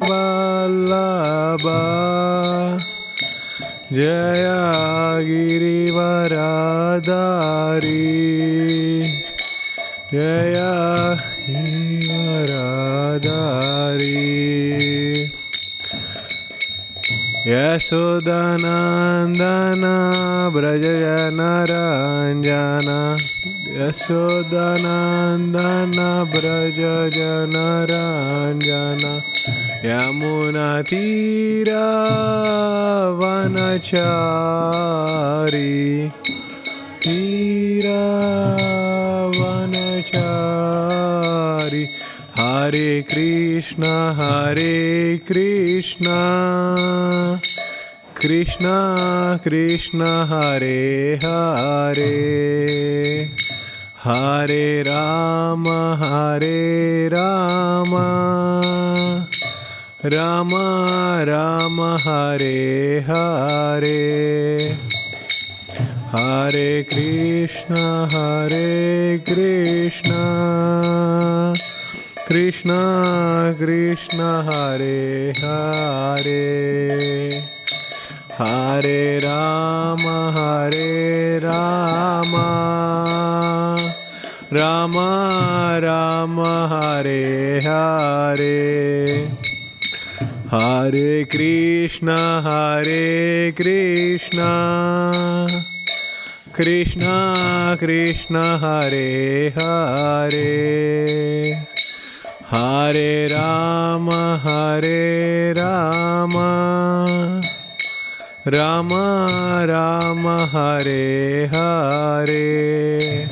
Vallabha Jaya Girivaradari Jaya Girivaradari Yasodhanandana Brajajanaranjana Yasodhanandana Brajajanaranjana Yamunatira Vanachari Tira Vanachari Hare Krishna Krishna Krishna Hare Hare Hare Rama Rama Rama Hare Hare Hare Krishna Krishna Krishna Hare Hare Hare Rama Rama Rama Hare Hare Hare Krishna Krishna Krishna Hare Hare Hare Rama Rama Rama Hare Hare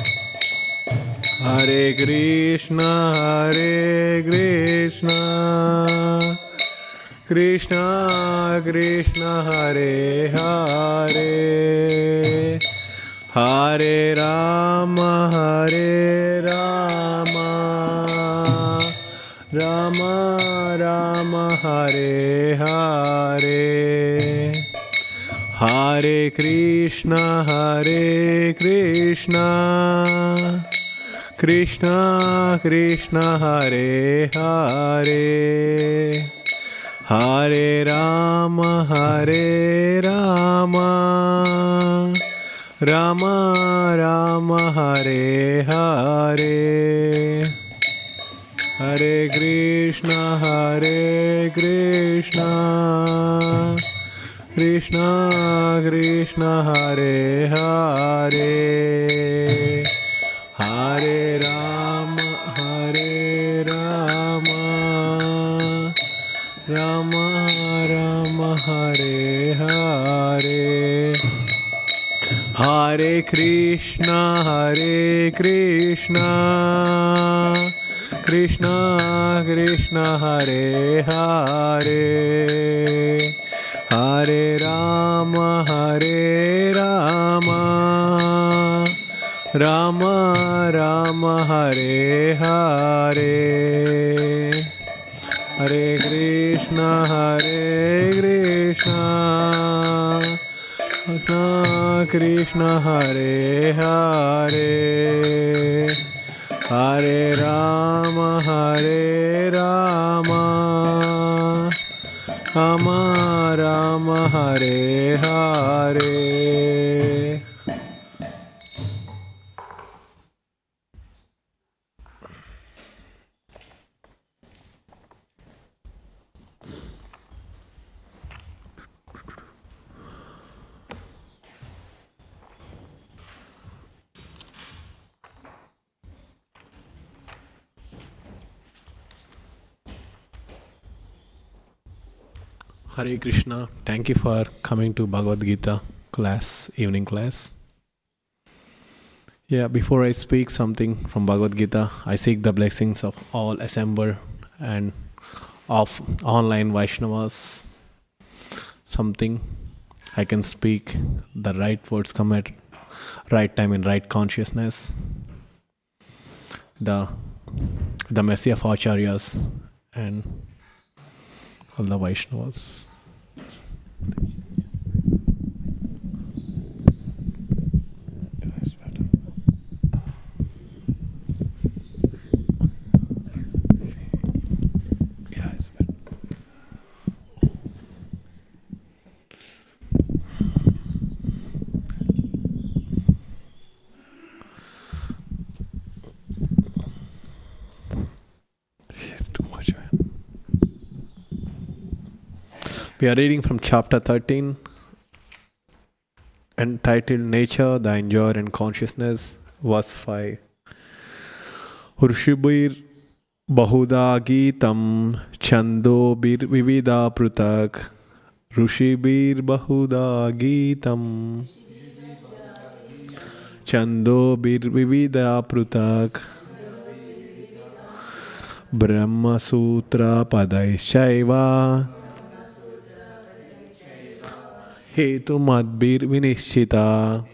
Hare Krishna Krishna Krishna Hare Hare Hare Rama Rama Rama Hare Hare Hare Krishna Krishna Krishna Hare Hare Hare Rama Rama Rama Hare Hare Hare Krishna Krishna Krishna Hare Hare Hare Rama Rama Rama Hare Hare Hare Krishna Krishna Krishna Hare Hare Hare Rama Rama Rama Hare Hare Hare Krishna Krishna Krishna Hare Hare Hare Rama Rama Rama Hare Hare Hare Krishna. Thank you for coming to Bhagavad Gita class, evening class. Yeah, before I speak something from Bhagavad Gita, I seek the blessings of all assembled and of online Vaishnavas. Something I can speak, the right words come at right time in right consciousness. The mercy of Acharyas and all the Vaishnavas. We are reading from chapter 13 entitled Nature, the Enjoyer and Consciousness, verse 5. Urshibir Bahuda Geetam Chandobir Vivida Prutak Rushibir Bahuda Geetam Chandobir Vivida Prutak Brahma Sutra Padaishaiva Hetu Madbir Vinishchita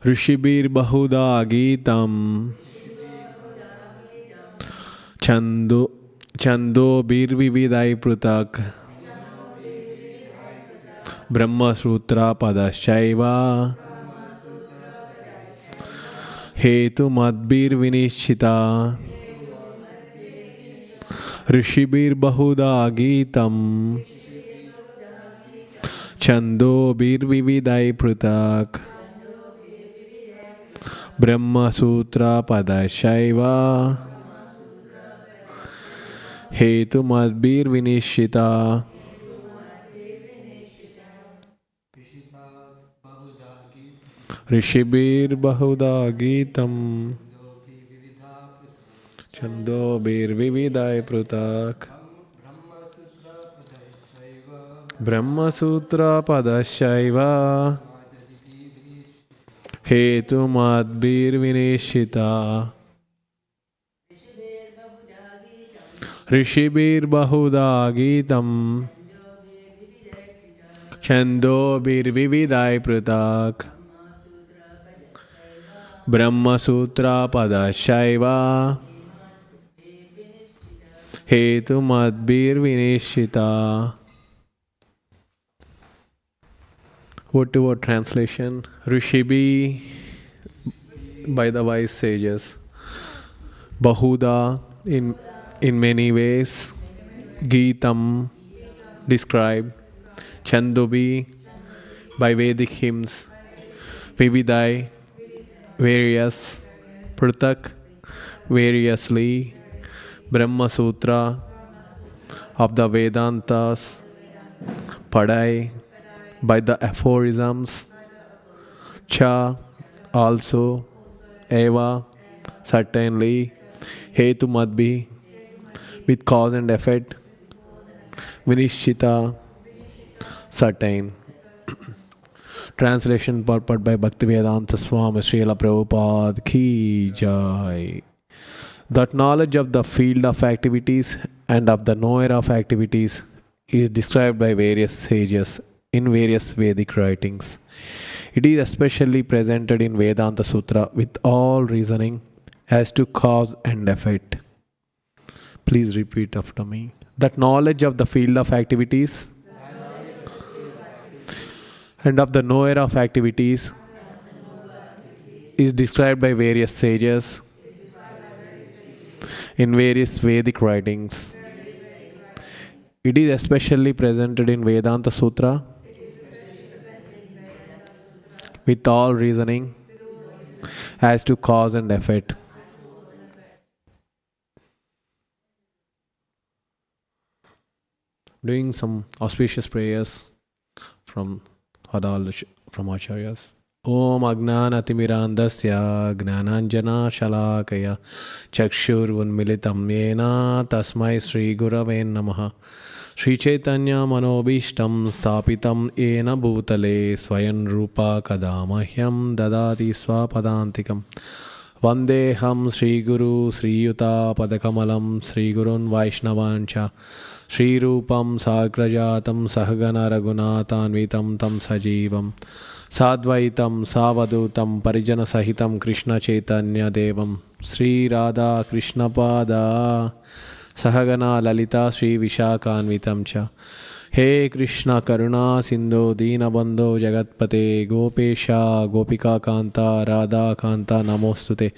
Rishibir Bahuda Geetam Chando Bir Vividai Prutak Brahma Sutra Padaschaiva Hetu Madbir Vinishchita Rishibir Bahuda Geetam Chando Bir Vividai Prutak Brahma Sutra Padaschaiva Hetu Madbir Vinishchita Rishibir Bahuda Geetam Chandobir Vividai Prutak Brahma Sutra Padaschaiva Hetu Madbir Vinishchita Rishibir Bahuda Geetam Chandobir Vividai Prutak Brahma Sutra Padaschaiva Hetu Madbir Vinishchita. Word to word translation. Rishibi by the wise sages. Bahuda in many ways. Geetam described. Chandobi by Vedic hymns. Vividai various. Prutak variously. Brahma Sutra of the Vedantas. Padai by the aphorisms. Cha also. Eva certainly. Hetu Madbi with cause and effect. Vinishchita certain. Translation purport by Bhaktivedanta Swami Srila Prabhupada Ki Jai. That knowledge of the field of activities and of the knower of activities is described by various sages in various Vedic writings. It is especially presented in Vedanta Sutra with all reasoning as to cause and effect. Please repeat after me. That knowledge of the field of activities and of the knower of activities is described by various sages in various Vedic writings. It is especially presented in Vedanta Sutra with all reasoning as to cause and effect. Doing some auspicious prayers from Acharyas. Om Agnanatimirandasya Gnananjana Shalakaya Chakshur Unmilitam Yena Tasmai Sri Gurave Namaha Sri Chaitanya Manobishtam Stapitam Yena Bhutale Swayan Rupa Kadamahyam Dadati Swapadantikam Vandeham Sri Guru Sri Yuta Padakamalam Sri Gurun Vaishnavancha Sri Rupam Sagrajatam Sahagana Raghunathanvitam Tam Sajivam Sadvaitam Savadutam Parijana Sahitam Krishna Chaitanya Devam Sri Radha Krishna Pada Sahagana Lalita Sri Vishakhanvitam Cha He Krishna Karuna Sindhu Deenabandho Jagatpate Gopesha Gopika Kanta Radha Kanta Namostute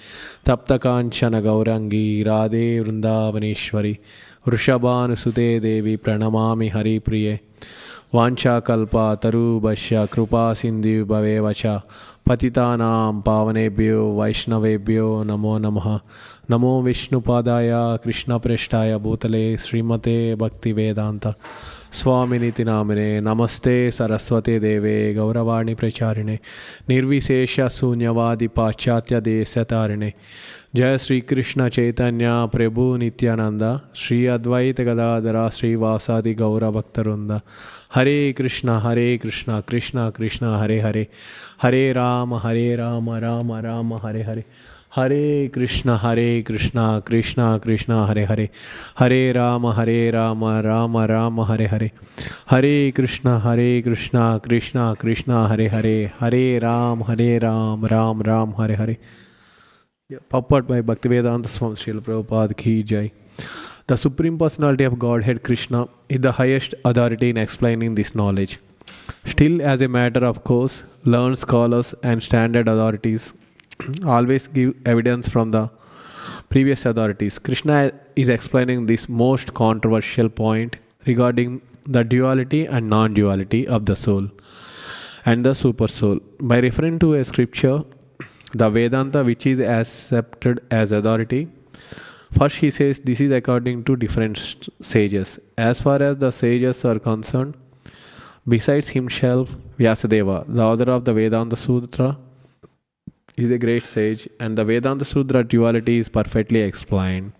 Tapta Kanchana Gaurangi Radhe Vrindavaneshwari Vrishabhanusute Devi Pranamami Hari Priye. Vancha kalpa tarubhasya kripa sindhu bhavevacha patitanam pavanebhyo vaishnavebhyo namo namaha. Namo Vishnupadaya Krishna Preshtaya Bhutale Srimate Bhaktivedanta Swaminiti Namine Namaste Saraswate Deve Gauravani Pracharine Nirvisesha Sunyavadi Pachatya Desatarine. Jai Sri Krishna Chaitanya Prabhu Nityananda Sri Advaita Gadadara Sri Vasadi Gaura Bhaktarunda. Hare Krishna Krishna Krishna Hare Hare Hare Rama Rama Rama Hare Hare. Hare Krishna Krishna Krishna Hare Hare Hare Rama Rama Rama Hare Hare. Hare Krishna Krishna Krishna Hare Hare Hare Ram Ram Hare Hare. Purport by Bhaktivedanta Swami Srila Prabhupada Ki Jai. The Supreme Personality of Godhead Krishna is the highest authority in explaining this knowledge. Still, as a matter of course, learned scholars and standard authorities always give evidence from the previous authorities. Krishna is explaining this most controversial point regarding the duality and non-duality of the soul and the super soul by referring to a scripture, the Vedanta, which is accepted as authority. First he says this is according to different sages. As far as the sages are concerned, besides himself, Vyasadeva, the author of the Vedanta Sutra, is a great sage, and the Vedanta Sutra duality is perfectly explained.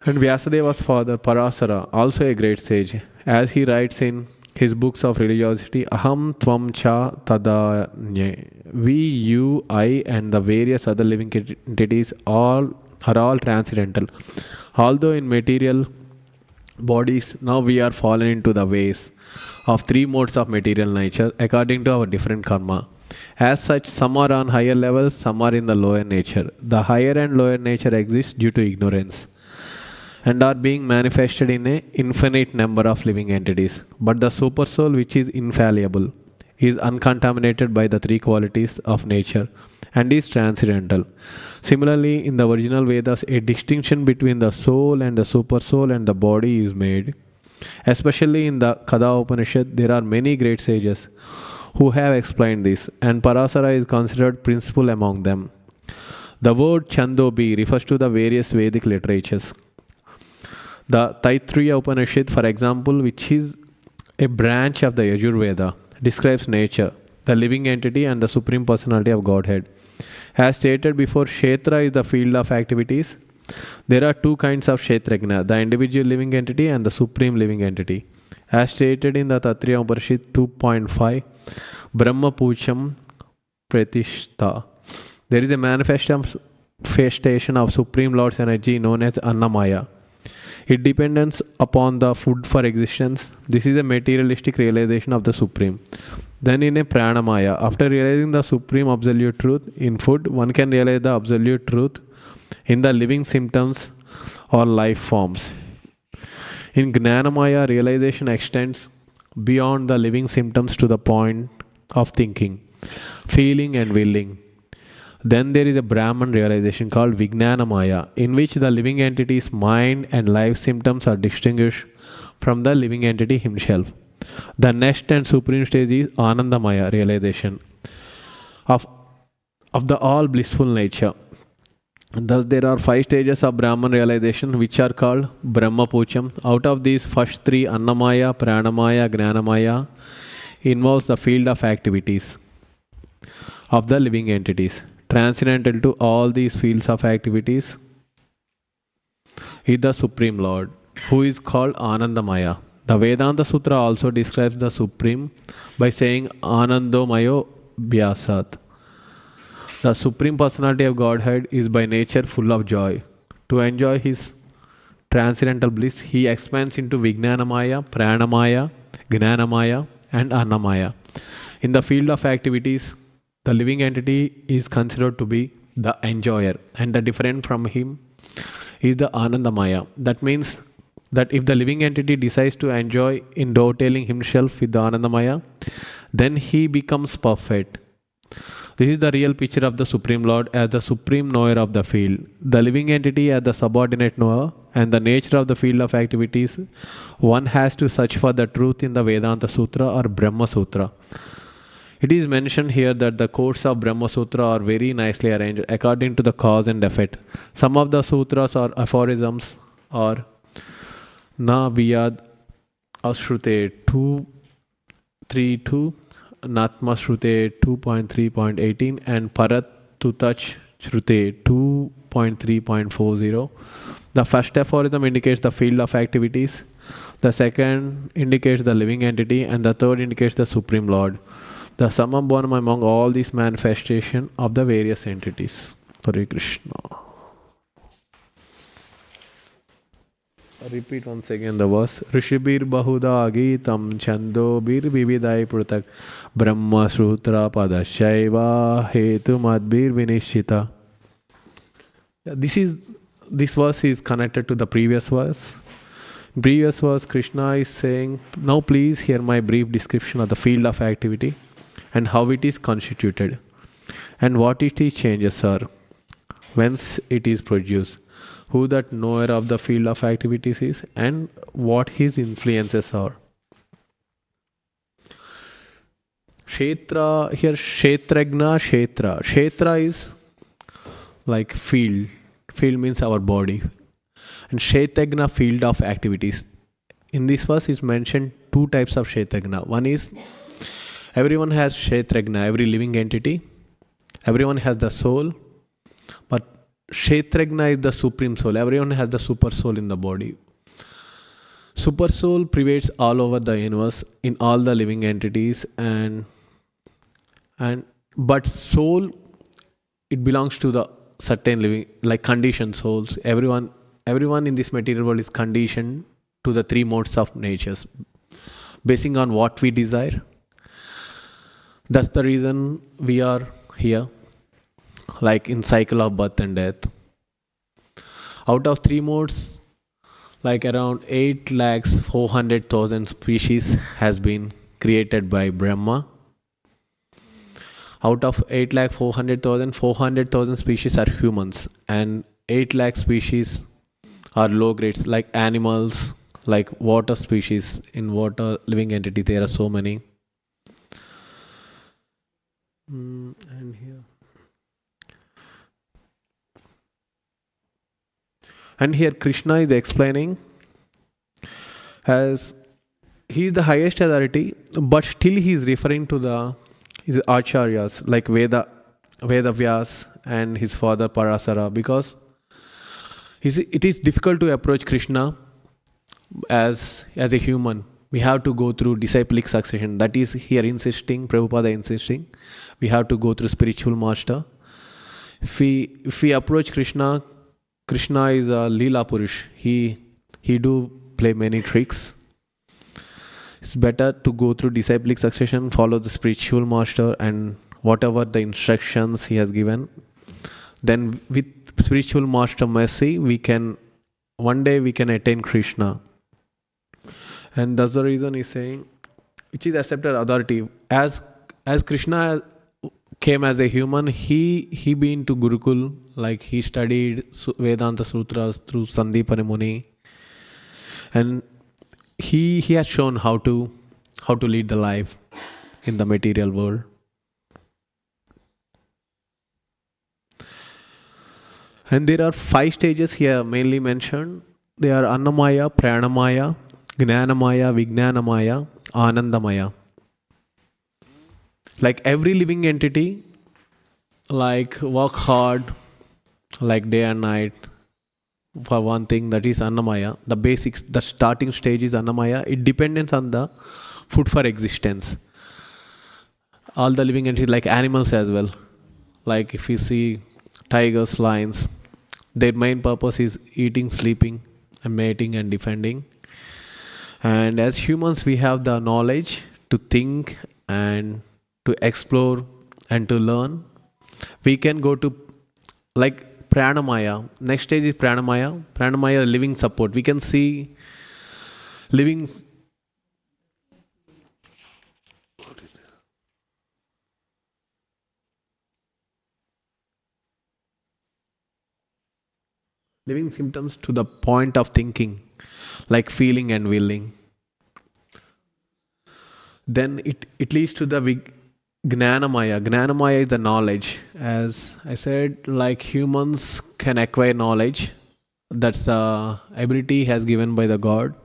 And Vyasadeva's father Parasara, also a great sage, as he writes in his books of religiosity, Aham Tvam Cha Tadanye. We, you, I, and the various other living entities are all transcendental. Although in material bodies, now we are fallen into the ways of three modes of material nature according to our different karma. As such, some are on higher levels, some are in the lower nature. The higher and lower nature exists due to ignorance and are being manifested in an infinite number of living entities. But the super soul, which is infallible, is uncontaminated by the three qualities of nature and is transcendental. Similarly, in the original Vedas, a distinction between the soul and the super soul and the body is made. Especially in the Kada Upanishad, there are many great sages who have explained this, and Parasara is considered principal among them. The word Chandobi refers to the various Vedic literatures. The Taittiriya Upanishad, for example, which is a branch of the Yajurveda, describes nature, the living entity, and the Supreme Personality of Godhead. As stated before, Kshetra is the field of activities. There are two kinds of Kshetrajna, the individual living entity and the supreme living entity. As stated in the Taittiriya Upanishad 2.5, Brahma Pucham Pratishta. There is a manifestation of Supreme Lord's energy known as Annamaya. It depends upon the food for existence. This is a materialistic realization of the Supreme. Then in a Pranamaya, after realizing the Supreme Absolute Truth in food, one can realize the Absolute Truth in the living symptoms or life forms. In Gnanamaya, realization extends beyond the living symptoms to the point of thinking, feeling and willing. Then there is a Brahman realization called Vijnanamaya, in which the living entity's mind and life symptoms are distinguished from the living entity himself. The next and supreme stage is Anandamaya realization of the all blissful nature. Thus there are 5 stages of Brahman realization which are called Brahma Pucham. Out of these, first 3, Annamaya, Pranamaya, Gnanamaya, involves the field of activities of the living entities. Transcendental to all these fields of activities is the Supreme Lord, who is called Anandamaya. The Vedanta Sutra also describes the Supreme by saying Anandomayo Vyasat. The Supreme Personality of Godhead is by nature full of joy. To enjoy his transcendental bliss, he expands into Vijnanamaya, Pranamaya, Gnanamaya, and Annamaya. In the field of activities, the living entity is considered to be the enjoyer, and the different from him is the Anandamaya. That means that if the living entity decides to enjoy in dovetailing himself with the Anandamaya, then he becomes perfect. This is the real picture of the Supreme Lord as the supreme knower of the field, the living entity as the subordinate knower, and the nature of the field of activities. One has to search for the truth in the Vedanta Sutra or Brahma Sutra. It is mentioned here that the quotes of Brahma Sutra are very nicely arranged according to the cause and effect. Some of the sutras or aphorisms are Na Vyad Ashrute 232, Natma Shrute 2.3.18, and Parat Tutach Shrute 2.3.40. The first aphorism indicates the field of activities, the second indicates the living entity, and the third indicates the Supreme Lord, the summum bonum among all these manifestations of the various entities. Hare Krishna. Repeat once again the verse. Rishibir Bahuda Gitam Chandobir Vividai Prutak Brahma Sutra Padashaiva Hetu Madbir Vinishita. This verse is connected to the previous verse. Previous verse, Krishna is saying, now please hear my brief description of the field of activity and how it is constituted and what it is changes are, whence it is produced, who that knower of the field of activities is, and what his influences are. Kshetra, here Kshetragna, Kshetra. Kshetra is like field. Field means our body. And Kshetragna, field of activities. In this verse is mentioned two types of Kshetragna. One is everyone has Kshetragna, every living entity. Everyone has the soul. But Kshetragna is the supreme soul. Everyone has the super soul in the body. Super soul pervades all over the universe in all the living entities, but soul, it belongs to the certain living, like conditioned souls. Everyone in this material world is conditioned to the three modes of natures, basing on what we desire. That's the reason we are here, like in cycle of birth and death. Out of three modes, like around 8,400,000 species has been created by Brahma. Out of 8,400,000, 400,000 species are humans, and 8 lakh species are low grades, like animals, like water species. In water living entity, there are so many. And here. And here Krishna is explaining as he is the highest authority, but still he is referring to his acharyas like Vedavyas and his father Parasara, because it is difficult to approach Krishna as a human. We have to go through disciplic succession. That is here insisting, Prabhupada insisting, we have to go through spiritual master. If we approach Krishna is a Leela Purush. He do play many tricks. It's better to go through disciplic succession, follow the spiritual master and whatever the instructions he has given. Then with spiritual master mercy, one day we can attain Krishna. And that's the reason he's saying, which is accepted authority. As Krishna came as a human, he been to Gurukul, like he studied Vedanta Sutras through Sandipani Muni, and he has shown how to lead the life in the material world. And there are 5 stages here mainly mentioned. They are Annamaya, Pranamaya, Gnanamaya, Vijnanamaya, Anandamaya. Like every living entity, like work hard, like day and night, for one thing, that is Annamaya. The basics, the starting stage is Annamaya. It depends on the food for existence. All the living entities, like animals as well. Like if you see tigers, lions, their main purpose is eating, sleeping, and mating and defending. And as humans, we have the knowledge to think and to explore and to learn. We can go to like Pranamaya. Next stage is Pranamaya. Pranamaya, living support. We can see living. living symptoms to the point of thinking, like feeling and willing. Then it leads to the Gnanamaya. Gnanamaya is the knowledge. As I said, like humans can acquire knowledge. That's the ability has given by the God.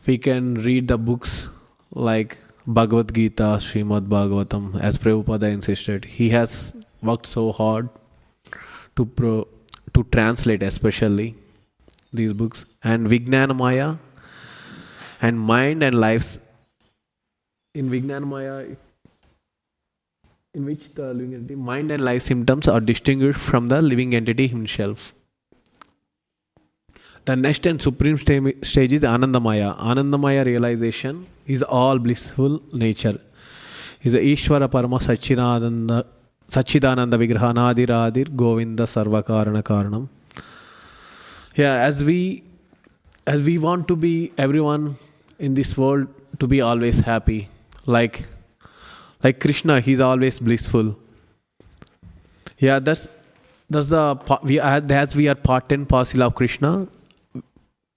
We can read the books like Bhagavad Gita, Srimad Bhagavatam, as Prabhupada insisted. He has worked so hard to to translate, especially these books. And Vijnanamaya and mind and lives. In Vijnanamaya, in which the living entity, mind and life symptoms are distinguished from the living entity himself. The next and supreme stage is Anandamaya. Anandamaya realization is all blissful nature. Is the Ishvara Parama Satchidananda Vigrahanadiradir Govinda Sarvakarana Karanam. Yeah, as we want to be everyone in this world to be always happy. Like Krishna, he's always blissful. Yeah, that's as we are part and parcel of Krishna.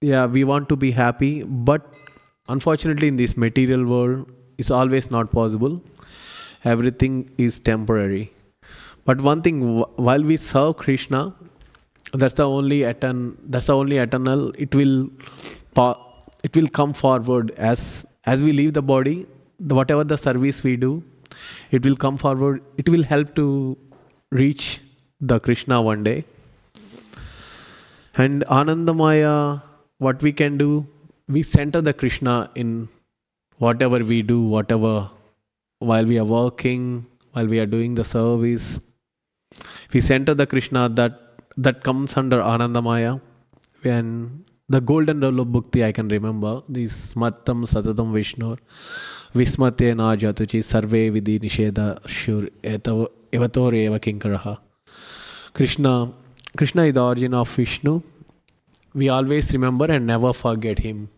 Yeah, we want to be happy, but unfortunately in this material world it's always not possible. Everything is temporary. But one thing, while we serve Krishna, that's the only eternal. It will come forward as we leave the body. Whatever the service we do, it will come forward. It will help to reach the Krishna one day. And Anandamaya, what we can do, we center the Krishna in whatever we do, whatever, while we are working, while we are doing the service. We center the Krishna, that comes under Anandamaya. And the golden rule of bhakti I can remember, this Smattam Satatam Vishnur Vismate na jatuchi sarve vidhi nisheda shur evator eva kinkaraha. Krishna is the origin of Vishnu. We always remember and never forget him.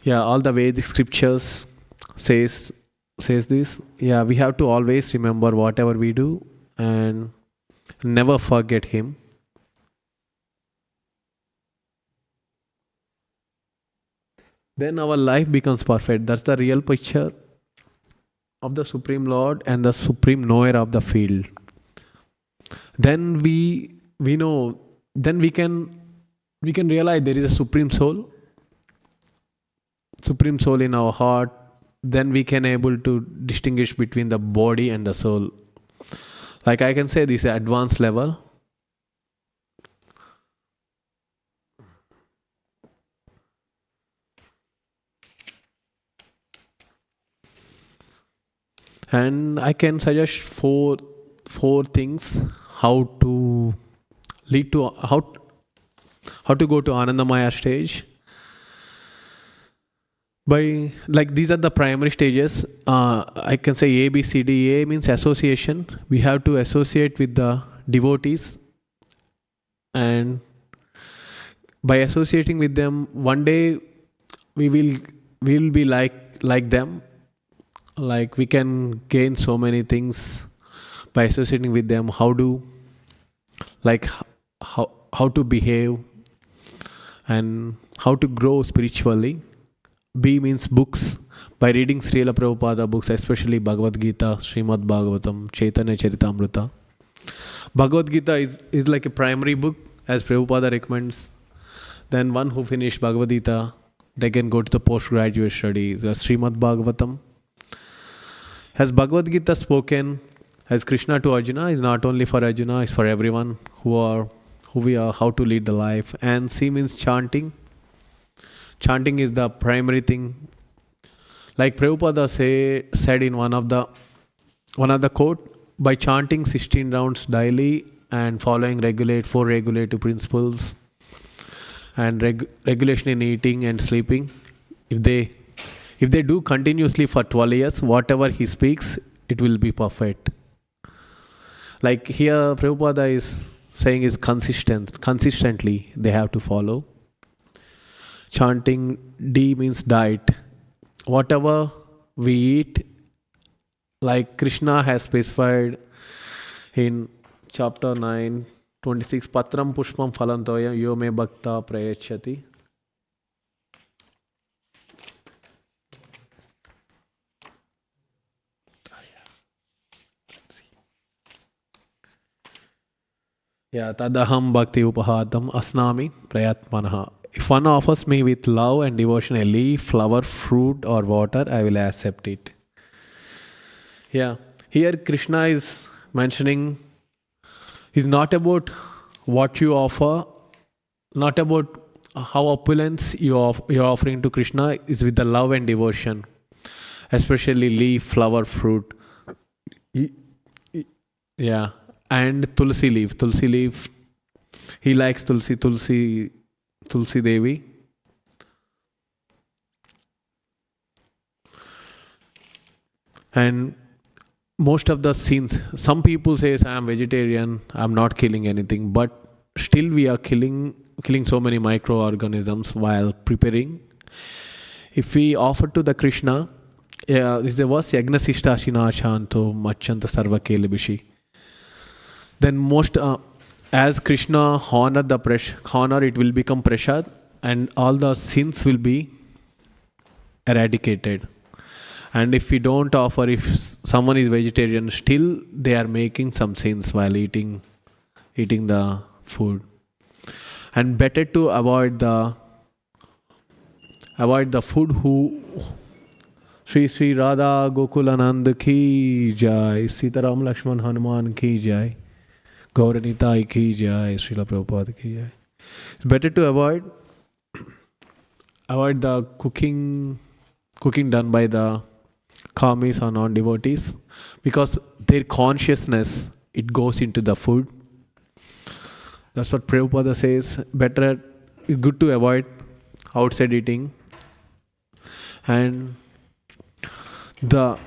Yeah, all the Vedic scriptures says this. Yeah, we have to always remember whatever we do and never forget him. Then our life becomes perfect. That's the real picture of the Supreme Lord and the Supreme Knower of the field. Then we know. Then we can realize there is a Supreme Soul in our heart. Then we can able to distinguish between the body and the soul. Like I can say, this is advanced level. And I can suggest four things how to lead to how to go to Anandamaya stage. By like these are the primary stages. I can say A, B, C, D. A means association. We have to associate with the devotees, and by associating with them, one day we will be like them. Like we can gain so many things by associating with them. How to behave and how to grow spiritually. B means books. By reading Srila Prabhupada books, especially Bhagavad Gita, Srimad Bhagavatam, Chaitanya Charitamrita. Bhagavad Gita is like a primary book, as Prabhupada recommends. Then one who finished Bhagavad Gita, they can go to the postgraduate studies. Srimad Bhagavatam. Has Bhagavad Gita spoken as Krishna to Arjuna, is not only for Arjuna, it's for everyone who we are, how to lead the life. And C means chanting. Chanting is the primary thing. Like Prabhupada said in one of the quote, by chanting 16 rounds daily and following four regulative principles and regulation in eating and sleeping, if they do continuously for 12 years, whatever he speaks, it will be perfect. Like here Prabhupada is saying is consistently they have to follow. Chanting. D means diet. Whatever we eat, like Krishna has specified in chapter 9, 26. Patram pushpam phalantoyam yo me bhakta prayachati. Yeah, tadaham bhakti upahatam asnami prayatmanaha. If one offers me with love and devotion a leaf, flower, fruit, or water, I will accept it. Yeah, here Krishna is mentioning is not about what you offer, not about how opulence you're offering to Krishna, is with the love and devotion, especially leaf, flower, fruit. Yeah, and tulsi leaf. Tulsi leaf. He likes Tulsi Devi. And most of the scenes, some people says I am vegetarian, I'm not killing anything, but still we are killing so many microorganisms while preparing. If we offer to the Krishna, this is the verse Yagna Sishta Shinashanto Machanta Sarva Kelebishi. Then most as Krishna honor it will become prasad, and all the sins will be eradicated. And if we don't offer, if someone is vegetarian, still they are making some sins while eating the food. And better to avoid the food who Sri Radha Gokulanand ki jai, Sitaram Lakshman Hanuman ki jai, Gauranitai ki jai, Srila Prabhupada ki jai. It's better to avoid the cooking done by the karmis or non-devotees, because their consciousness, it goes into the food. That's what Prabhupada says. Good to avoid outside eating. And the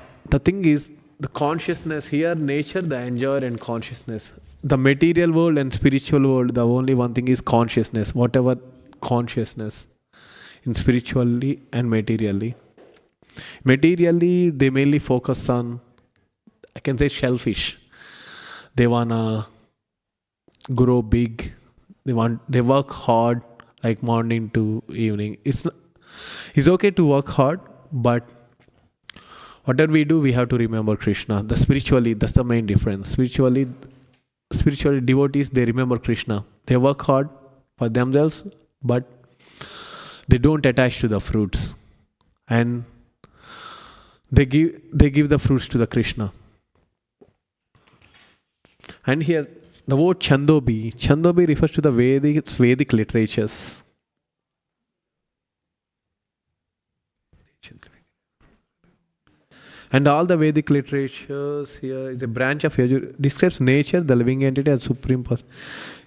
thing is, the consciousness here, nature, the enjoyer and consciousness. The material world and spiritual world, the only one thing is consciousness. Whatever consciousness in spiritually and materially. Materially, they mainly focus on, I can say, shellfish. They wanna grow big. They work hard, like morning to evening. It's okay to work hard, but whatever we do, we have to remember Krishna. Spiritually, that's the main difference. Spiritually, devotees, they remember Krishna. They work hard for themselves, but they don't attach to the fruits, and they give the fruits to the Krishna. And here the word Chandobi refers to the Vedic literatures. And all the Vedic literatures here is a branch of describes nature, the living entity, as supreme person.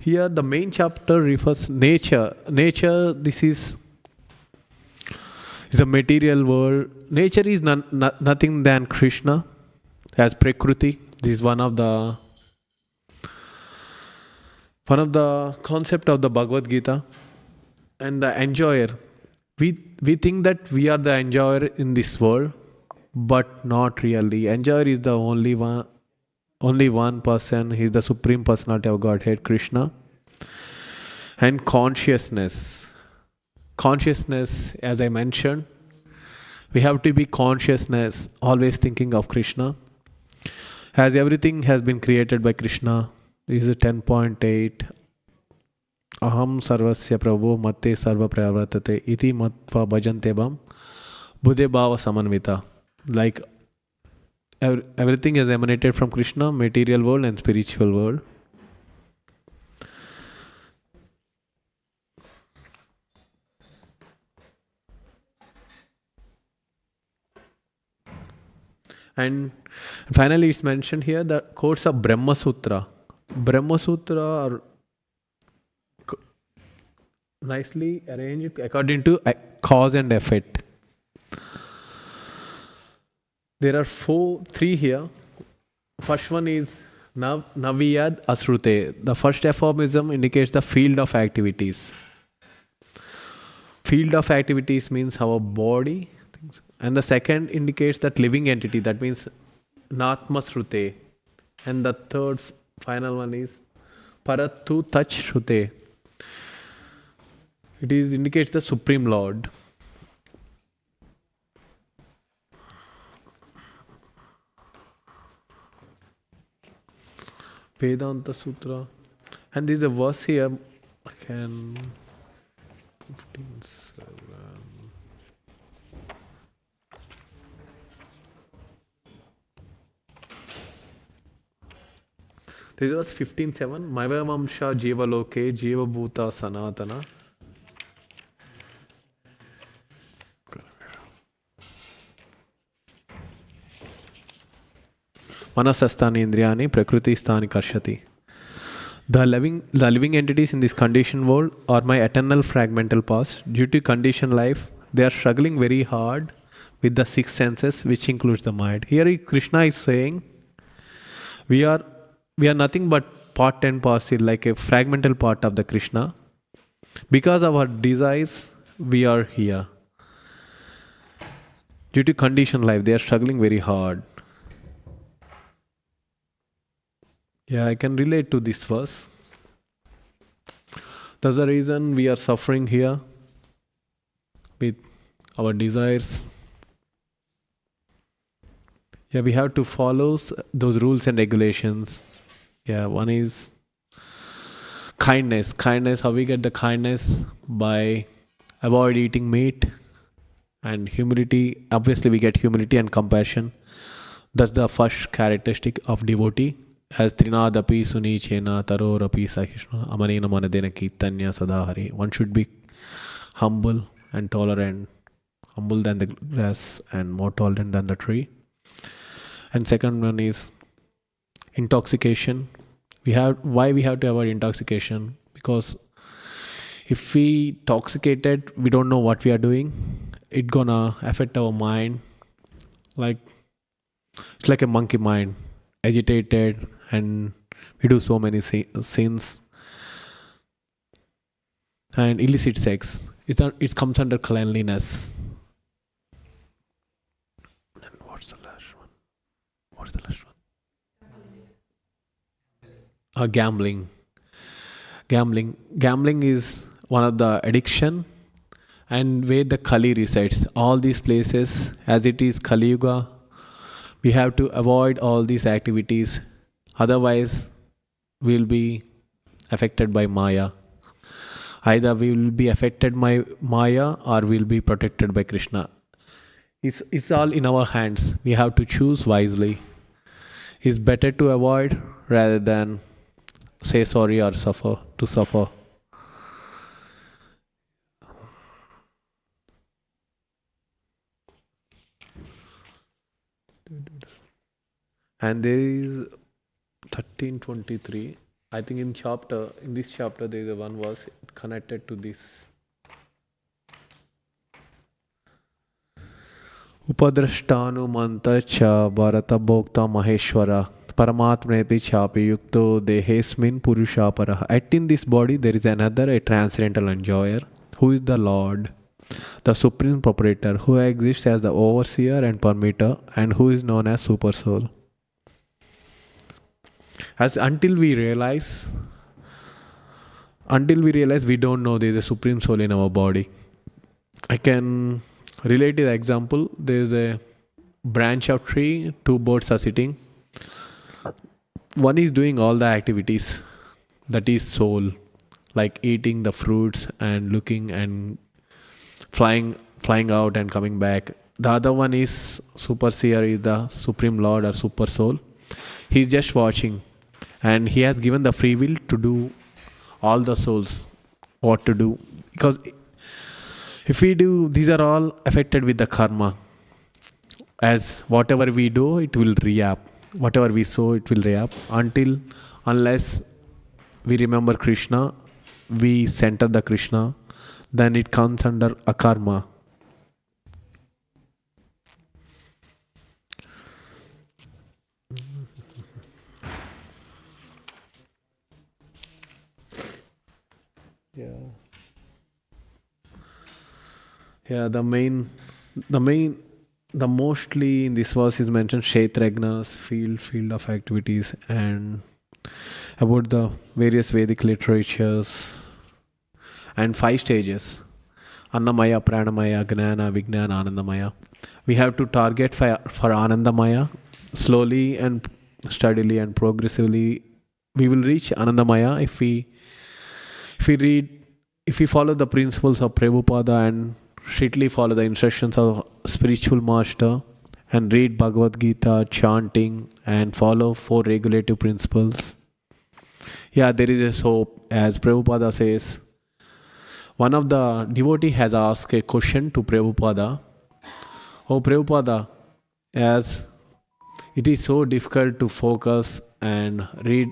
Here the main chapter refers nature. Nature, this is the material world. Nature is nothing than Krishna as Prakriti. This is one of the concept of the Bhagavad Gita. And the enjoyer, we think that we are the enjoyer in this world, but not really. Enjoyer is the only one person. He is the supreme personality of Godhead, Krishna. And consciousness, as I mentioned, we have to be consciousness, always thinking of Krishna. As everything has been created by Krishna. This is 10.8. Aham sarvasya prabhu matte sarva pravartate iti matva bhajante bam buddhe bhava samanvita. Like everything is emanated from Krishna, material world and spiritual world. And finally, it's mentioned here the quotes of Brahma Sutra. Brahma Sutra are nicely arranged according to cause and effect. There are three here. First one is Naviyad Asrute. The first aphorism indicates the field of activities. Field of activities means our body. And the second indicates that living entity. That means Natma Srute. And the third, final one is Paratu Tach Shrute. It is indicates the Supreme Lord. Vedanta Sutra. And there is a verse here. I can 15:7. This was 15:7. Maivamamsha Jiva Loke Jiva Bhuta Sanatana. Manasastani Indriyani Prakriti Sthani Karshati. The living entities in this conditioned world are my eternal fragmental past. Due to conditioned life, they are struggling very hard with the six senses, which includes the mind. Here Krishna is saying, we are nothing but part and parcel, like a fragmental part of the Krishna. Because of our desires, we are here. Due to conditioned life, they are struggling very hard. Yeah, I can relate to this verse. That's the reason we are suffering here with our desires. Yeah, we have to follow those rules and regulations. Yeah, one is kindness. Kindness, how we get the kindness? By avoid eating meat. And humility, obviously we get humility and compassion. That's the first characteristic of devotee. As Trinadapi Sunichena Tarorapi Sahishna Amanena Manadena Kitanya Sadahari. One should be humble and tolerant. Humble than the grass and more tolerant than the tree. And second one is intoxication. Why we have to avoid intoxication? Because if we intoxicated, we don't know what we are doing. It's gonna affect our mind. It's like a monkey mind, agitated, and we do so many sins. And illicit sex, it comes under cleanliness. And what's the last one? Gambling is one of the addiction, and where the Kali resides. All these places, as it is Kali Yuga, we have to avoid all these activities. Otherwise, we'll be affected by Maya. Either we will be affected by Maya or we'll be protected by Krishna. It's all in our hands. We have to choose wisely. It's better to avoid rather than say sorry or suffer. And there is 13:23. I think in this chapter there is one verse connected to this. Upadrashtanu manta cha bharata bhokta maheshwara paramatmnepi chapi yukto dehesmin purusha paraha. Yet in this body there is another, a transcendental enjoyer, who is the Lord, the supreme proprietor, who exists as the overseer and permitter, and who is known as super soul. Until we realize we don't know there is a supreme soul in our body. I can relate to the example. There is a branch of tree, two birds are sitting. One is doing all the activities, that is soul, like eating the fruits and looking and flying out and coming back. The other one is superseer, is the supreme lord or super soul. He is just watching, and he has given the free will to do all the souls what to do. Because if we do, these are all affected with the karma. As whatever we do, it will reap. Whatever we sow, it will reap. Unless we remember Krishna, we center the Krishna, then it comes under akarma. Yeah, the mostly in this verse is mentioned Kshetragnas, field of activities, and about the various Vedic literatures and 5 stages: Annamaya, Pranamaya, Gnana, Vijnana, Anandamaya. We have to target for Anandamaya slowly and steadily and progressively. We will reach Anandamaya if we read if we follow the principles of Prabhupada and strictly follow the instructions of spiritual master and read Bhagavad Gita, chanting and follow 4 regulative principles. Yeah, there is a hope. As Prabhupada says, one of the devotee has asked a question to Prabhupada. Oh Prabhupada, as it is so difficult to focus and read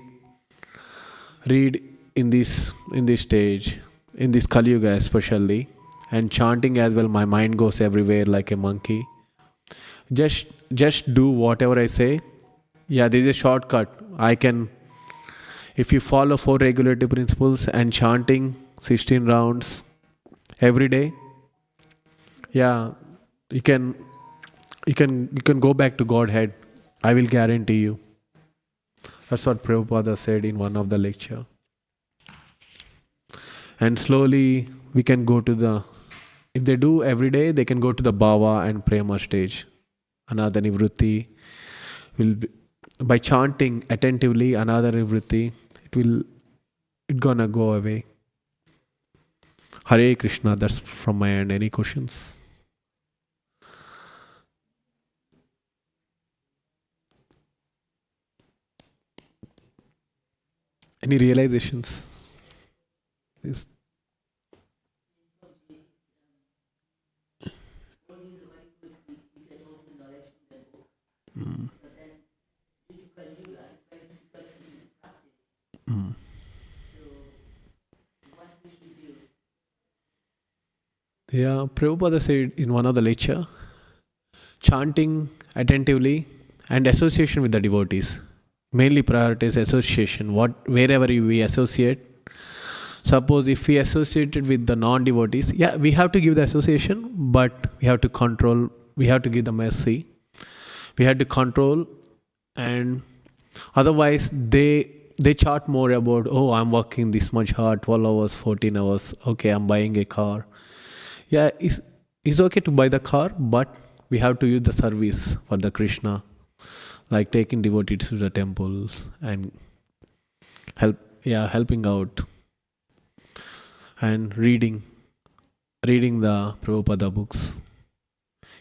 in this stage, in this Kali Yuga especially, and chanting as well, my mind goes everywhere like a monkey. Just do whatever I say. Yeah, this is a shortcut. I can, if you follow 4 regulative principles and chanting 16 rounds every day, yeah, you can go back to Godhead. I will guarantee you. That's what Prabhupada said in one of the lecture. And slowly we can go to the, if they do every day, they can go to the bhava and prema stage. Another nivritti will be, by chanting attentively another nivritti, it gonna go away. Hare Krishna. That's from my end. Any questions? Any realizations? Yes. Mm. Mm. Yeah, Prabhupada said in one of the lecture, chanting attentively and association with the devotees. Mainly prioritize association. Wherever we associate. Suppose if we associated with the non-devotees, yeah, we have to give the association, but we have to control. We have to give the mercy. We have to control, and otherwise they chat more about, oh, I'm working this much hard, 12 hours, 14 hours. Okay, I'm buying a car. Yeah, it's okay to buy the car, but we have to use the service for the Krishna, like taking devotees to the temples and helping out and reading the Prabhupada books.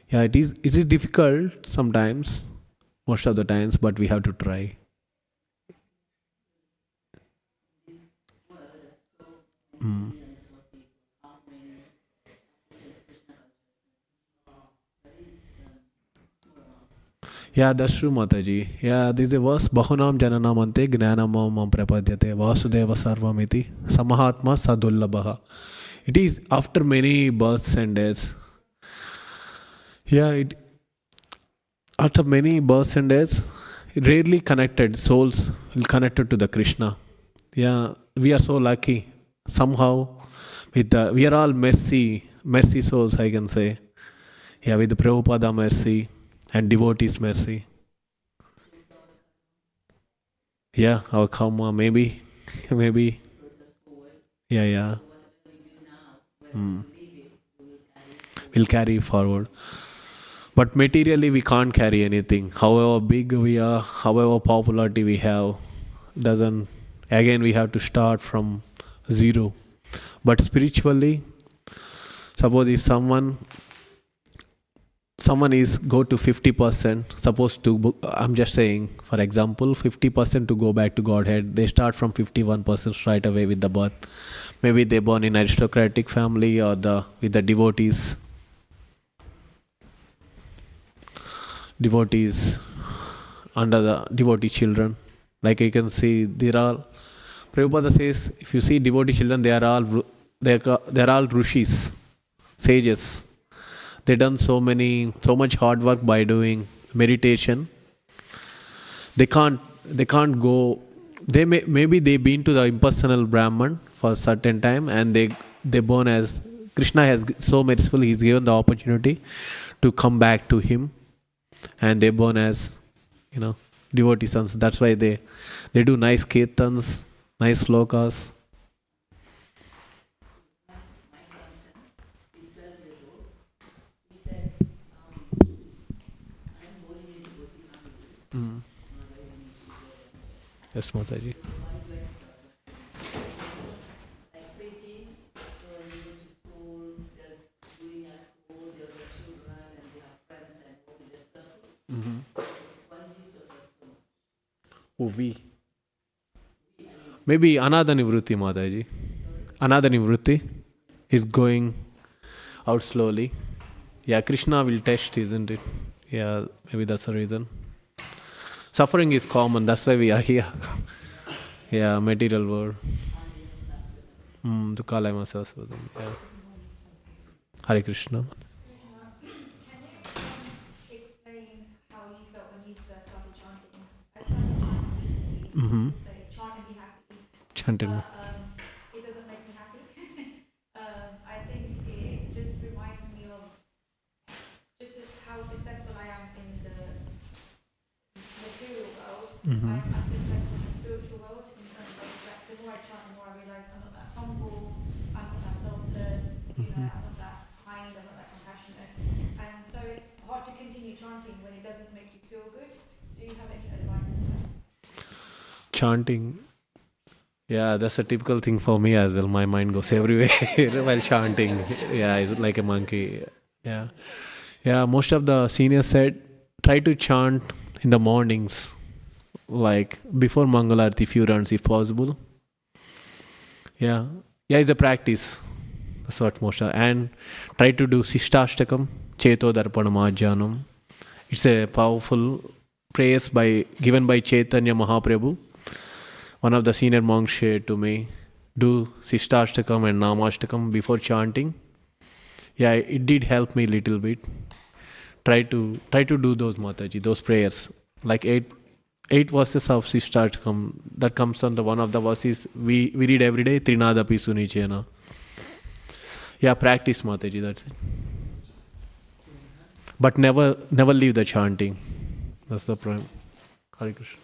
Yeah, it is difficult sometimes, most of the times, but we have to try. Mm. Yeah, that's true, Mataji. Yeah, this is a verse. Bahunam jananamante gnanamam prapadyate vasudeva sarvamiti samahatma sadullabaha. It is after many births and deaths. Yeah, after many births and deaths, rarely connected souls will connected to the Krishna. Yeah, we are so lucky. Somehow, we are all mercy souls, I can say. Yeah, with the Prabhupada mercy and devotees mercy. Yeah, our karma, maybe. Yeah. Mm. We'll carry forward. But materially, we can't carry anything. However big we are, however popularity we have, doesn't. Again, we have to start from zero. But spiritually, suppose if someone is go to 50%, supposed to, I'm just saying, for example, 50% to go back to Godhead, they start from 51% straight away with the birth. Maybe they born in aristocratic family or with the devotees under the devotee children. Like you can see, Prabhupada says, if you see devotee children, they are all rishis, sages. They done so much hard work by doing meditation. They can't go. Maybe they been to the impersonal Brahman for a certain time, and they born as Krishna has so merciful. He's given the opportunity to come back to him, and they born as devotee sons. That's why they do nice kirtans, nice slokas. Mm. Yes, Mataji. Mm-hmm. Oh, we. Maybe another Nivrutti, Mataji. Another Nivrutti is going out slowly. Yeah, Krishna will test, isn't it? Yeah, maybe that's the reason. Suffering is common, that's why we are here. Yeah, material world. To call myself. Yeah. Hare Krishna. Can you explain how you felt when you first started chanting? I started chanting recently. Mm-hmm. People say chant and be happy, Chanting. but it doesn't make me happy. I think it just reminds me of just how successful I am in the material world. Mm-hmm. I'm unsuccessful in the spiritual world in terms of like the more I chant, the more I realize I'm not that humble, I'm not that selfless, Mm-hmm. I'm not that kind, I'm not that compassionate. And so it's hard to continue chanting when it doesn't make you feel good. Do you have any advice on that? Chanting. Yeah, that's a typical thing for me as well. My mind goes everywhere while chanting. Yeah, it's like a monkey. Yeah. Yeah, most of the seniors said try to chant in the mornings, like before Mangalarti, few rounds if possible. Yeah. Yeah, it's a practice. That's what most of, and try to do Sishtashtakam, Cheto Darpanam. It's a powerful prayers by given by Chaitanya Mahaprabhu. One of the senior monks shared to me, do Sishtashtakam and Namashtakam before chanting. Yeah, it did help me a little bit. Try to do those Mataji, those prayers. Like eight verses of Sishtashtakam that comes on the one of the verses we read every day, Trinadapi Sunichena. Yeah, practice Mataji, that's it. But never leave the chanting. That's the problem. Hare Krishna.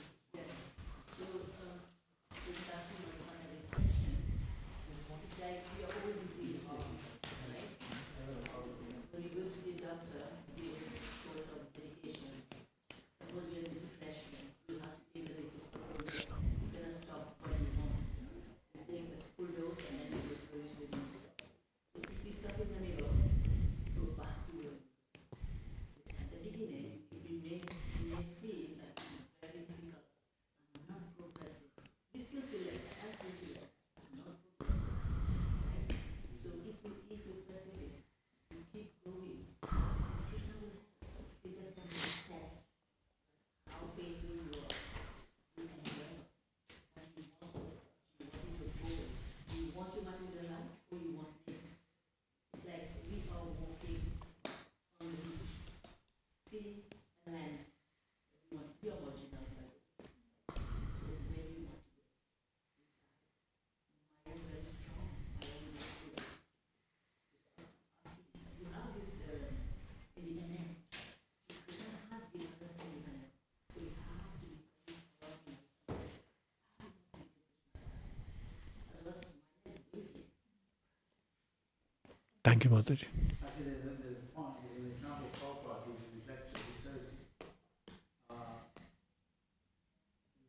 Thank you, Mataji. Actually, there's a point, there's an example Prabhupada gives in his lecture. He says,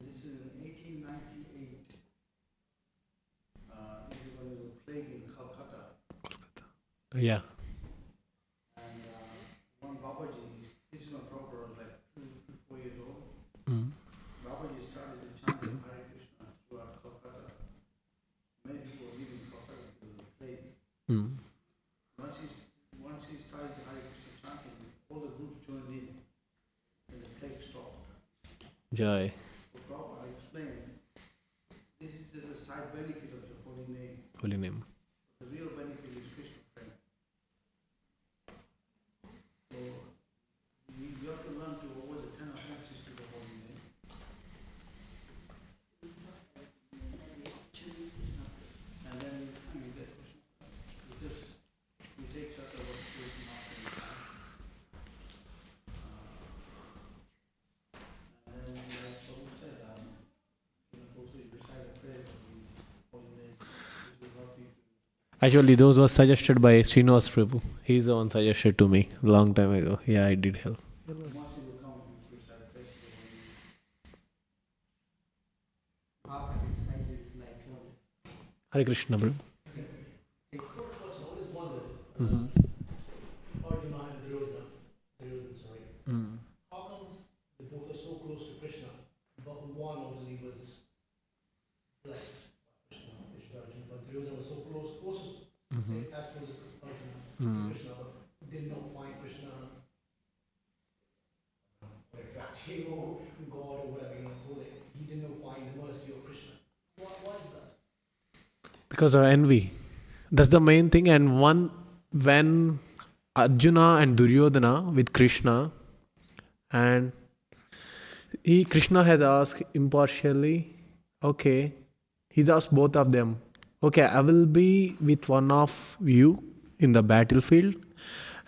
this is in 1898, there was a plague in Calcutta, Yeah. and one Babaji, this is when Prabhupada was like 4 years old, Mm. Babaji started chanting Hare Krishna throughout Calcutta. Many people were leaving Calcutta because of the plague. Mm. Once he started Hare Krishna chanting, all the groups joined in, and the plague stopped. Jai. So Prabhupada explained, this is just a side benefit of the holy name. Holy name. The real benefit is Krishna prema. So you have to learn to always attend offenses to the holy name. And then you get Krishna. Because you take such a lot of Krishna after you die. And then like Actually, those were suggested by Srinivas Prabhu. He's the one suggested to me long time ago. Yeah, I did help. Mercy will come in which I take you. Hare Krishna, bro. Mm-hmm. Arjuna and Duryodhana, sorry. Mm. How comes the both are so close to Krishna, but one obviously was blessed by Krishna, Arjuna, but Duryodhana was so close, also as close as Arjuna to Krishna, but did not find Krishna or attractive or God or whatever you want to call it. He did not find the mercy of Krishna. Why is that? Because of envy. That's the main thing. And when Arjuna and Duryodhana with Krishna, and Krishna has asked impartially, okay, he's asked both of them, okay, I will be with one of you in the battlefield,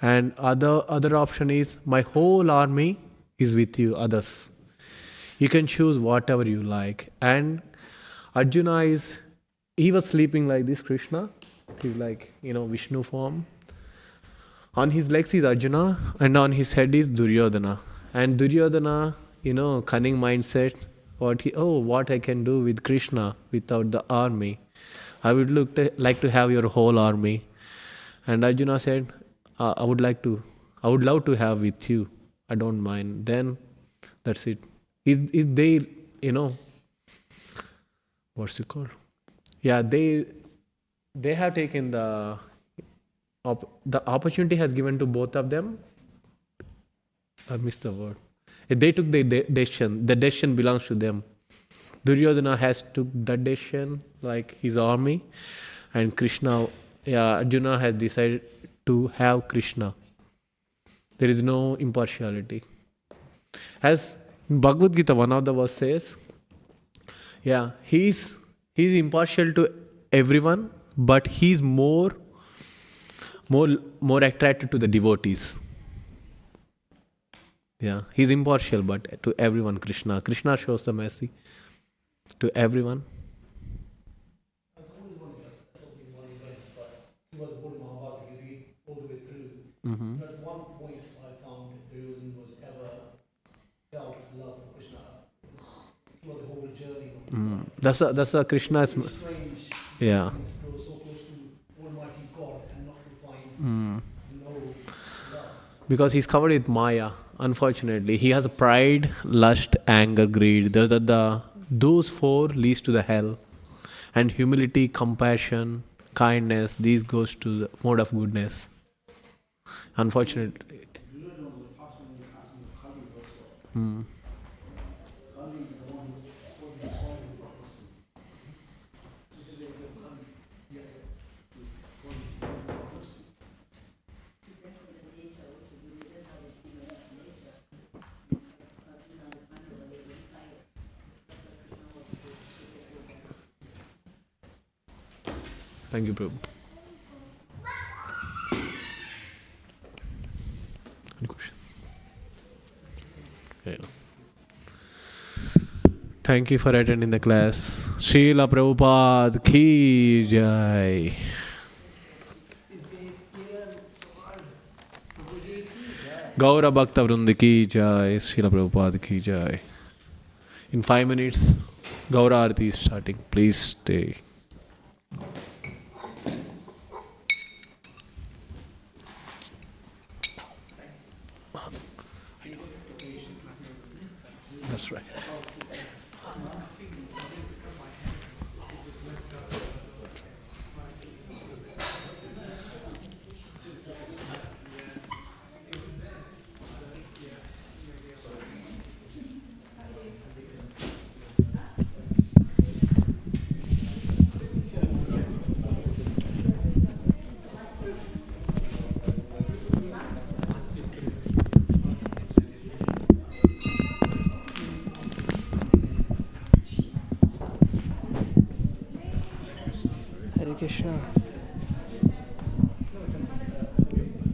and other option is my whole army is with you, others. You can choose whatever you like. And Arjuna he was sleeping like this, Krishna. He's like, Vishnu form. On his legs is Arjuna, and on his head is Duryodhana. And Duryodhana, cunning mindset, what I can do with Krishna without the army. I would like to have your whole army. And Arjuna said, I would love to have with you. I don't mind. Then that's it. Is there, what's it called? Yeah, they have taken the opportunity has given to both of them. I missed the word. They took the decision. The decision belongs to them. Duryodhana has took that decision, like his army, and Arjuna has decided to have Krishna. There is no impartiality. As in Bhagavad Gita, one of the verse says, he's impartial to everyone, but he's more attracted to the devotees. Yeah, he's impartial, but to everyone, Krishna shows the mercy to everyone. That's always one event, but he was born in Mahabharata, he read all the way through. Mm-hmm. At one point I found Duryodhana was ever felt love for Krishna throughout the whole journey. That's a Krishna's. It's strange. Yeah. He was so close to Almighty God and not to find no love. Because he's covered with Maya. Unfortunately, he has pride, lust, anger, greed. Those four leads to the hell. And humility, compassion, kindness, these goes to the mode of goodness. Unfortunately. Thank you, Prabhu. Any questions? Yeah. Thank you for attending the class. Srila Prabhupada ki jai. Gaura Bhakta Vrunda ki jai. Srila Prabhupada ki jai. In 5 minutes, Gaura Arati is starting. Please stay. That's right. Hare Krishna.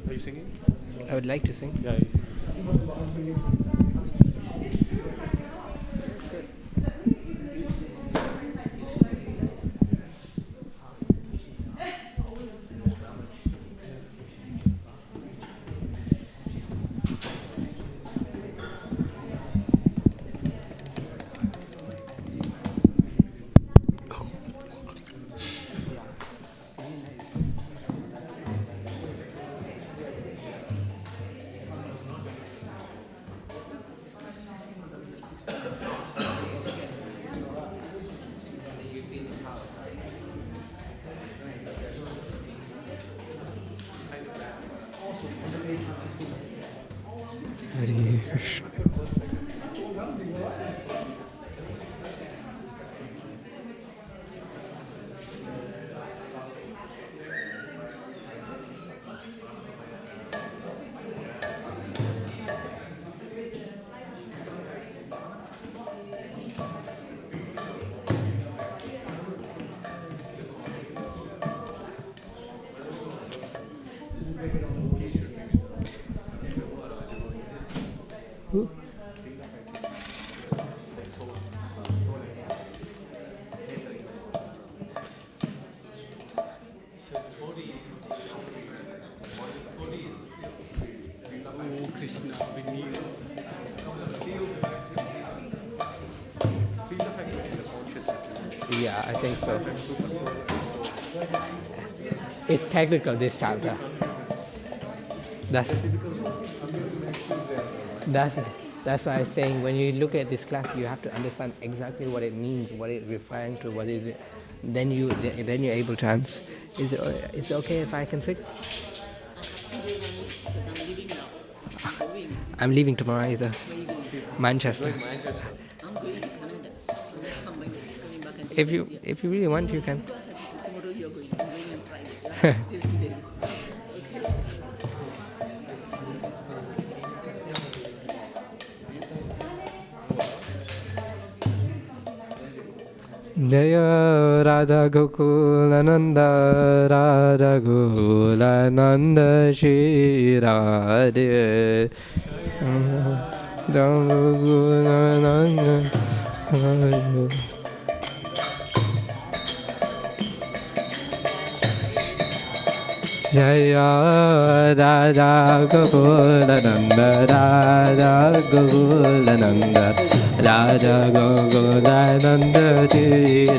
Are you singing? I would like to sing. Yeah. Krishna. Yeah, I think so. It's technical, this chapter. That's that's that's why I'm saying when you look at this class, you have to understand exactly what it means, what it's referring to, what is it. Then you're able to answer. Is it okay if I can speak? I'm leaving tomorrow either. Manchester. I'm going to Canada. I'm coming back and If you really want, you can. tomorrow you're going. I'm going on Friday. Still 2 days. Jaya Radha Gokulananda Radha Gokulananda Shri Radhe Jaya Radha Gokulananda Radha Gokulananda Radha Gokulananda Ji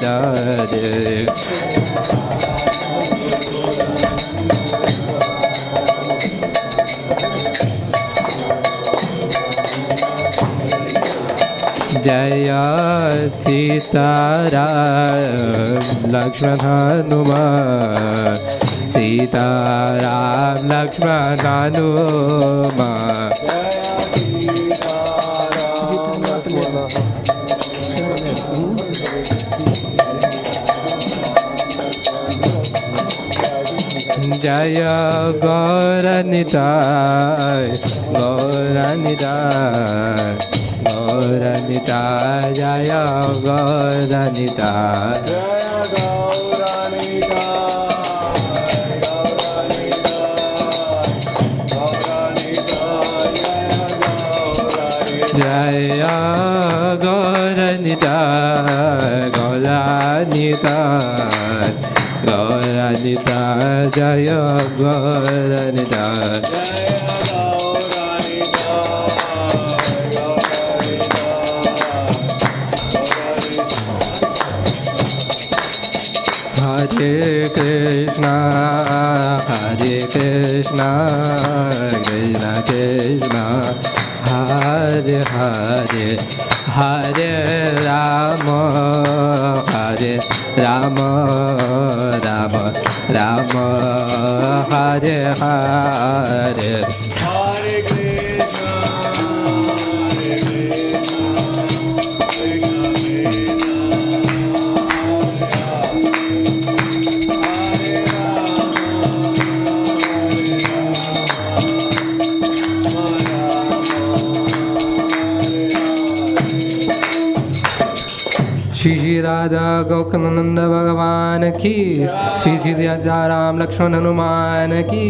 Radhe Jaya Sita Ram Lakshman Hanuman Sita Ram Lakshman Hanuman Jaya Gauranitai Gauranitai Gauranitai Jaya Gauranitai Jaya Gauranitai Gauranitai Gauranitai Jaya Gauranitai Hare Krishna Krishna Krishna Hare Hare Hare Rama Hare Rama Rama Rama Hare Hare Hare Krishna Shri Radha Gokulananda Bhagavan ki Shri Sri Ram Lakshman Hanuman ki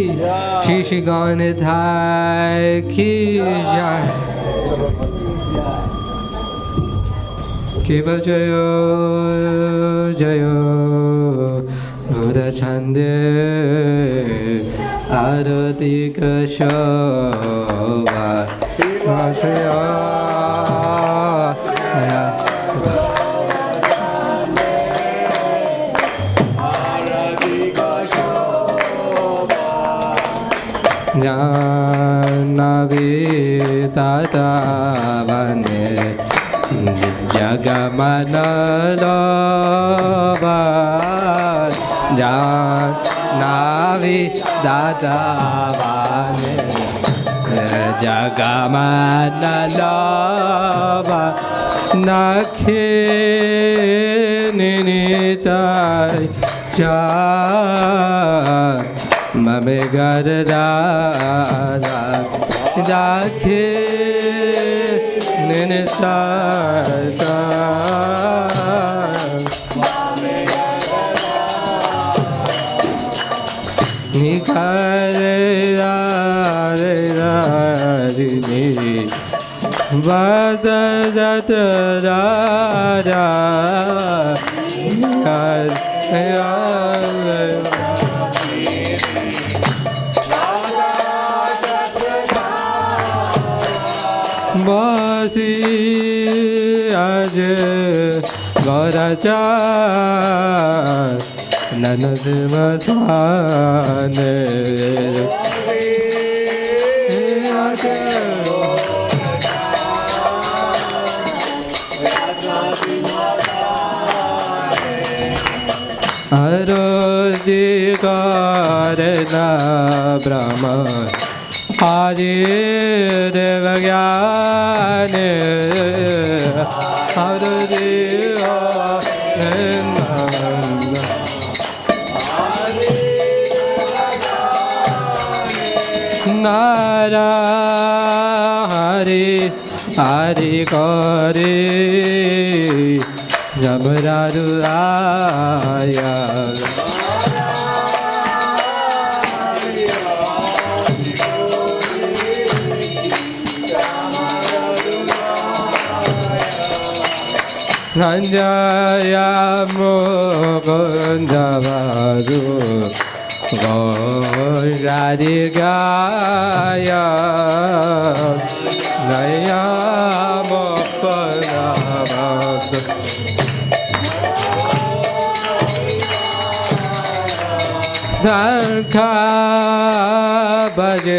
Shri Shri Gaunidhai ki Jai Keval Jayo Jayo Gaura Chande Arati Kashova Vajaya Janavi Tata Vane Jagamanalova Janavi Tata Vane Jagamana lava nakhe nini chai chai mame garda dakhe nini chai chai nikare re ra ri ni vada da da da da Basi aj Garaja Nanad Matane Arodi Karna Brahma Adi Devagyane Arodi Karna Nara Hari Hari Kare Jamradu Aya Sanjaya Mukundavadu Gauradigaya Naya Mukundavadu Sankha Bhaje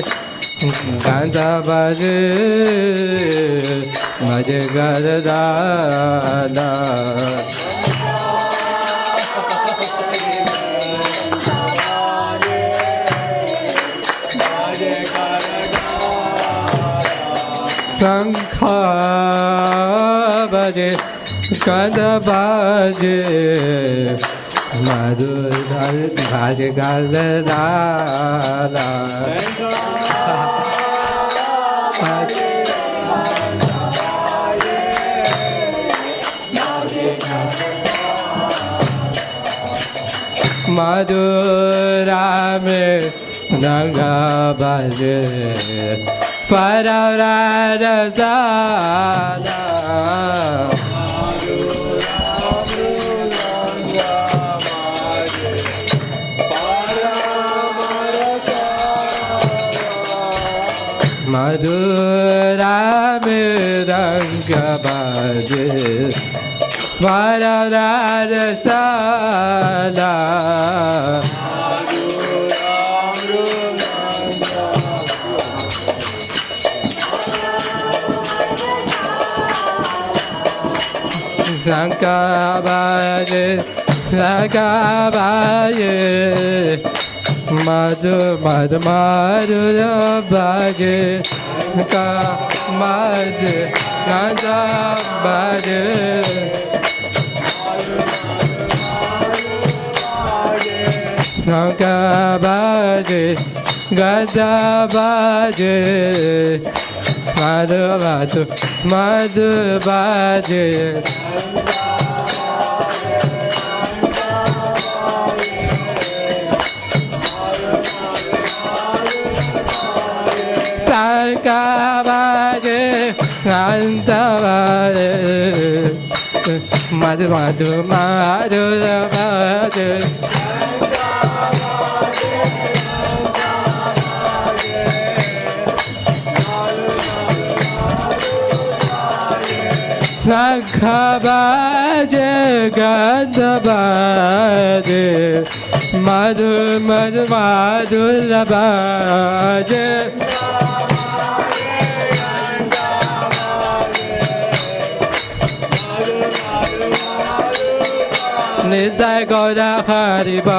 Ganda Bhaje Bhaje Garadana Sankha Bhaje Ganda Bhaje Madhur Bhaje Garadana Madhurame Nanga Bhaje Pararadasana Madhurame Nanga Bhaje Pararadasana Sankavaye Sankavaye Madhu Madhu Madhu Bhaje Madhu Nanda Bhaje Sankavaye Gada Bhaje Madhu Madhu Madhu Bhaje Sankavaye Sankavaye Madhu Madhu Madhu Bhaje Sankavaye Ganda Bhaje Madhu Madhu Madhu Bhaje Nidai Gaura Hariba